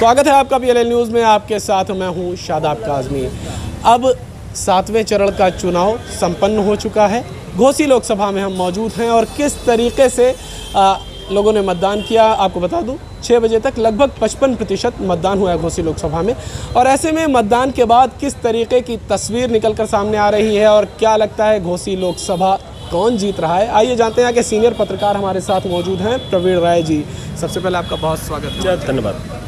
स्वागत है आपका PLL न्यूज़ में। आपके साथ मैं हूं शादाब काज़मी। अब 7वें चरण का चुनाव संपन्न हो चुका है। घोसी लोकसभा में हम मौजूद हैं और किस तरीके से लोगों ने मतदान किया आपको बता दूं। 6 बजे तक लगभग 55% मतदान हुआ है घोसी लोकसभा में। और ऐसे में मतदान के बाद किस तरीके की तस्वीर निकल कर सामने आ रही है और क्या लगता है घोसी लोकसभा कौन जीत रहा है, आइए जानते हैं। कि सीनियर पत्रकार हमारे साथ मौजूद हैं, प्रवीण राय जी। सबसे पहले आपका बहुत स्वागत है। धन्यवाद।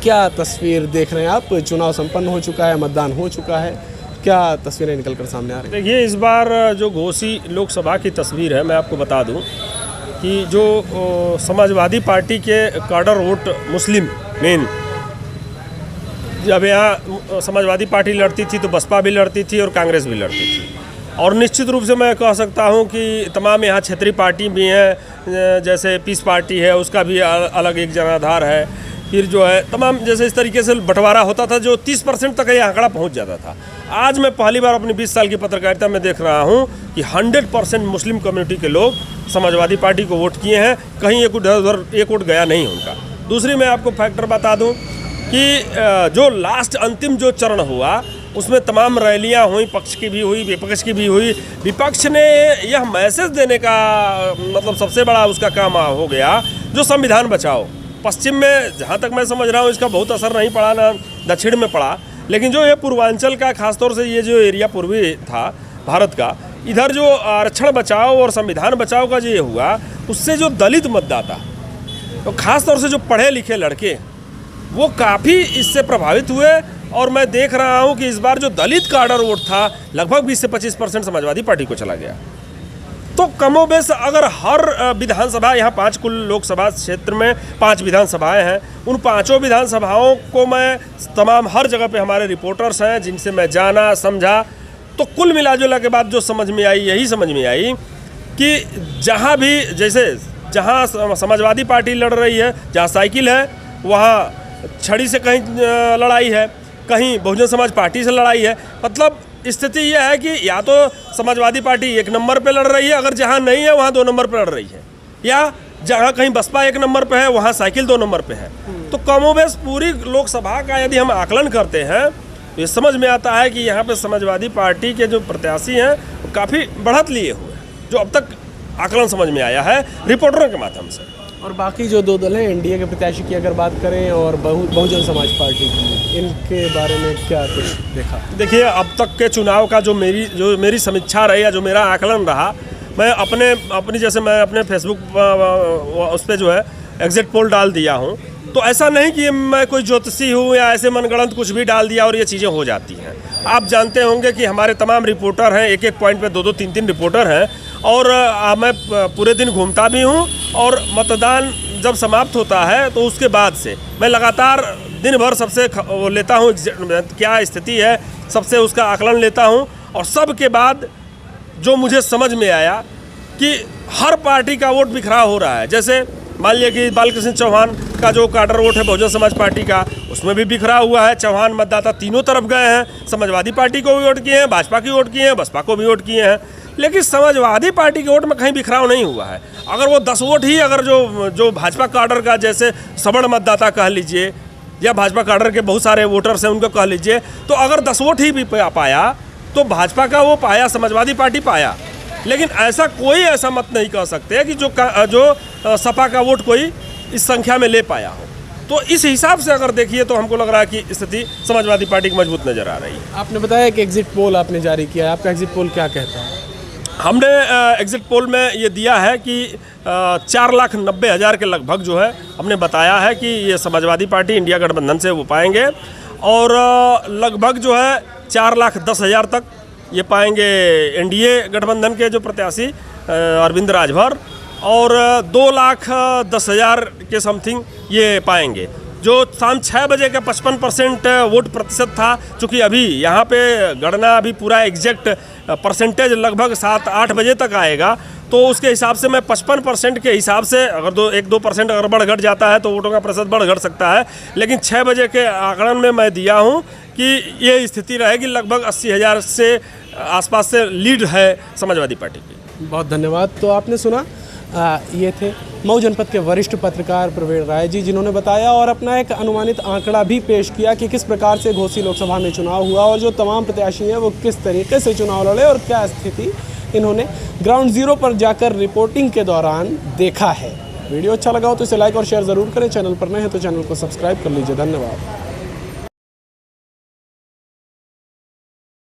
क्या तस्वीर देख रहे हैं आप? चुनाव संपन्न हो चुका है, मतदान हो चुका है, क्या तस्वीरें निकल कर सामने आ रही हैं? देखिए, इस बार जो घोसी लोकसभा की तस्वीर है, मैं आपको बता दूं कि जो समाजवादी पार्टी के काडर वोट मुस्लिम मेन, जब यहाँ समाजवादी पार्टी लड़ती थी तो बसपा भी लड़ती थी और कांग्रेस भी लड़ती थी। और निश्चित रूप से मैं कह सकता हूँ कि तमाम यहाँ क्षेत्रीय पार्टी भी हैं, जैसे पीस पार्टी है, उसका भी अलग एक जनाधार है। फिर जो है तमाम जैसे इस तरीके से बंटवारा होता था जो 30% तक ये आंकड़ा पहुंच जाता था। आज मैं पहली बार अपनी 20 साल की पत्रकारिता में देख रहा हूं कि 100% मुस्लिम कम्युनिटी के लोग समाजवादी पार्टी को वोट किए हैं। कहीं एक उधर एक वोट गया नहीं उनका। दूसरी मैं आपको फैक्टर बता दूं कि जो लास्ट अंतिम जो चरण हुआ उसमें तमाम रैलियां हुई, पक्ष की भी हुई, विपक्ष की भी हुई। विपक्ष ने यह मैसेज देने का मतलब सबसे बड़ा उसका काम हो गया जो संविधान बचाओ। पश्चिम में जहाँ तक मैं समझ रहा हूँ इसका बहुत असर नहीं पड़ा, ना दक्षिण में पड़ा, लेकिन जो ये पूर्वांचल का खासतौर से ये जो एरिया पूर्वी था भारत का, इधर जो आरक्षण बचाओ और संविधान बचाओ का जो ये हुआ, उससे जो दलित मतदाता तो खासतौर से जो पढ़े लिखे लड़के वो काफ़ी इससे प्रभावित हुए। और मैं देख रहा हूँ कि इस बार जो दलित का ऑर्डर वोट था लगभग 20 से 25% समाजवादी पार्टी को चला गया। तो कमोबेश अगर हर विधानसभा, यहाँ 5 कुल लोकसभा क्षेत्र में 5 विधानसभाएं हैं, उन 5 विधानसभाओं को मैं तमाम हर जगह पे हमारे रिपोर्टर्स हैं जिनसे मैं जाना समझा, तो कुल मिलाजुला के बाद जो समझ में आई, यही समझ में आई कि जहाँ भी जैसे जहाँ समाजवादी पार्टी लड़ रही है, जहाँ साइकिल है वहाँ छड़ी से कहीं लड़ाई है, कहीं बहुजन समाज पार्टी से लड़ाई है। मतलब स्थिति यह है कि या तो समाजवादी पार्टी 1 नंबर पे लड़ रही है, अगर जहां नहीं है वहां 2 नंबर पे लड़ रही है, या जहां कहीं बसपा 1 नंबर पे है वहां साइकिल 2 नंबर पे है। तो कमोबेश पूरी लोकसभा का यदि हम आकलन करते हैं तो ये समझ में आता है कि यहाँ पे समाजवादी पार्टी के जो प्रत्याशी हैं वो काफ़ी बढ़त लिए हुए हैं, जो अब तक आकलन समझ में आया है रिपोर्टरों के माध्यम से। और बाकी जो 2 दल हैं, एनडीए के प्रत्याशी की अगर बात करें और बहुजन समाज पार्टी की, इनके बारे में क्या कुछ देखा? देखिए, अब तक के चुनाव का जो मेरी समीक्षा रही या जो मेरा आकलन रहा, मैं अपनी जैसे मैं अपने फेसबुक उस पर जो है एग्जिट पोल डाल दिया हूँ। तो ऐसा नहीं कि मैं कोई ज्योतिषी हूँ या ऐसे मनगढ़ंत कुछ भी डाल दिया और ये चीज़ें हो जाती हैं। आप जानते होंगे कि हमारे तमाम रिपोर्टर हैं, एक पॉइंट पे 2-2, 3-3 रिपोर्टर हैं, और मैं पूरे दिन घूमता भी हूँ। और मतदान जब समाप्त होता है तो उसके बाद से मैं लगातार दिन भर सबसे लेता हूँ क्या स्थिति है, सबसे उसका आकलन लेता हूँ। और सब के बाद जो मुझे समझ में आया कि हर पार्टी का वोट बिखरा हो रहा है। जैसे मान लिया कि बालकृष्ण चौहान का जो काडर वोट है बहुजन समाज पार्टी का, उसमें भी बिखरा हुआ है। चौहान मतदाता तीनों तरफ गए हैं, समाजवादी पार्टी को भी वोट किए हैं, भाजपा की वोट किए हैं, बसपा को भी वोट किए हैं, लेकिन समाजवादी पार्टी के वोट में कहीं बिखराव नहीं हुआ है। अगर वो 10 वोट ही अगर जो भाजपा काडर का, जैसे सवर्ण मतदाता कह लीजिए या भाजपा काडर के बहुत सारे वोटर्स हैं उनको कह लीजिए, तो अगर 10 वोट ही भी पाया तो भाजपा का वो पाया, समाजवादी पार्टी पाया। लेकिन ऐसा मत नहीं कह सकते कि जो सपा का वोट कोई इस संख्या में ले पाया हो। तो इस हिसाब से अगर देखिए तो हमको लग रहा है कि स्थिति समाजवादी पार्टी की मजबूत नजर आ रही है। आपने बताया कि एग्जिट पोल आपने जारी किया है, आपका एग्जिट पोल क्या कहता है? हमने एग्जिट पोल में ये दिया है कि 4,90,000 के लगभग जो है हमने बताया है कि ये समाजवादी पार्टी इंडिया गठबंधन से वो पाएंगे, और लगभग जो है 4,10,000 तक ये पाएंगे एनडीए गठबंधन के जो प्रत्याशी अरविंद राजभर, और 2,10,000 के समथिंग ये पाएंगे। जो शाम 6 बजे का 55% वोट प्रतिशत था, चूँकि अभी यहाँ पे गणना अभी पूरा एग्जैक्ट परसेंटेज लगभग 7-8 बजे तक आएगा, तो उसके हिसाब से मैं 55% के हिसाब से अगर 1-2% अगर बढ़ घट जाता है तो वोटों का प्रतिशत बढ़ घट सकता है। लेकिन 6 बजे के आंकड़न में मैं दिया हूँ कि ये स्थिति रहेगी, लगभग 80,000 से आसपास से लीड है समाजवादी पार्टी की। बहुत धन्यवाद। तो आपने सुना ये थे मऊ जनपद के वरिष्ठ पत्रकार प्रवीण राय जी, जिन्होंने बताया और अपना एक अनुमानित आंकड़ा भी पेश किया कि किस प्रकार से घोसी लोकसभा में चुनाव हुआ और जो तमाम प्रत्याशी हैं वो किस तरीके से चुनाव लड़े और क्या स्थिति इन्होंने ग्राउंड ज़ीरो पर जाकर रिपोर्टिंग के दौरान देखा है। वीडियो अच्छा लगा हो तो इसे लाइक और शेयर ज़रूर करें। चैनल पर नए हैं तो चैनल को सब्सक्राइब कर लीजिए। धन्यवाद।